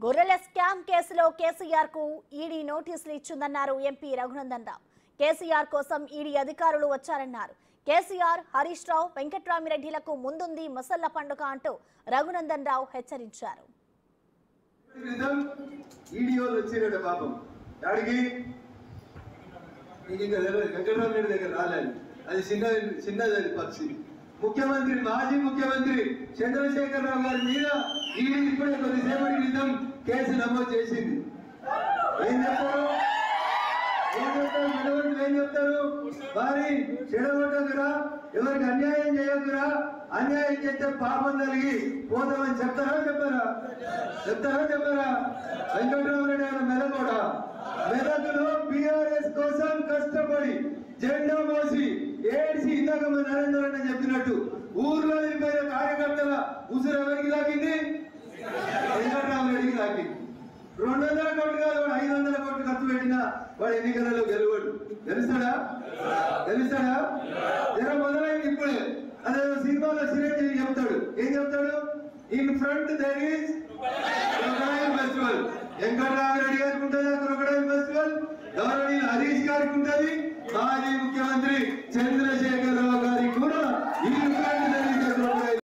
గొర్రెల స్కామ్ కేసులో కేసీఆర్ కు ఈడీ నోటీసులు ఇచ్చిందన్నారు ఎంపీ రఘునందన్ రావు. కేసీఆర్ కోసం ఈడీ అధికారులు వచ్చారన్నారు. కేసీఆర్, హరీష్ రావు, వెంకట్రామిరెడ్డిలకు ముందుంది మసల్ల పండుగ అంటూ రఘునందన్ రావు హెచ్చరించారు. ముఖ్యమంత్రి మాజీ ముఖ్యమంత్రి చంద్రశేఖర్ రావు గారి మీద ఈడీ ఇప్పుడే కొద్దిసేపటి క్రితం కేసు నమోదు చేసింది. ఏం చెప్తారు వారి చెడగొట్టకురా, ఎవరికి అన్యాయం చేయకురా, అన్యాయం చేస్తే పాపం కలిగి పోతామని చెప్తారా చెప్పారా? వెంకటరామరెడ్డి గారు మెదకులో బీఆర్ఎస్ కోసం కష్టపడి జెండా మోసి ఏడ్చి ఇందాక నరేంద్ర రెడ్డి చెప్పినట్టు ఊర్లో వెళ్ళిపోయిన కార్యకర్తల ఉసురు ఎవరికి తాకింది? వెంకటరామరెడ్డికి తాకింది. 200 కోట్లు కాదు, 500 కోట్లు ఖర్చు పెట్టినా వాడు ఎన్నికలలో గెలవడు. తెలుస్తాడా? జర మొదలైంది ఇప్పుడే. అదే సినిమాలో చిరంజీవి చెప్తాడు, ఏం చెప్తాడు? In front there is crocodile festival. Venkataramareddy గారికి ఉంటుంది క్రొకడైల్ ఫెస్టివల్, గౌరవనీయులు హరీష్ గారికి ఉంటుంది, మాజీ ముఖ్యమంత్రి చంద్రశేఖర్ రావు గారికి కూడా ఈ ఫ్రంట్ దేర్ ఈస్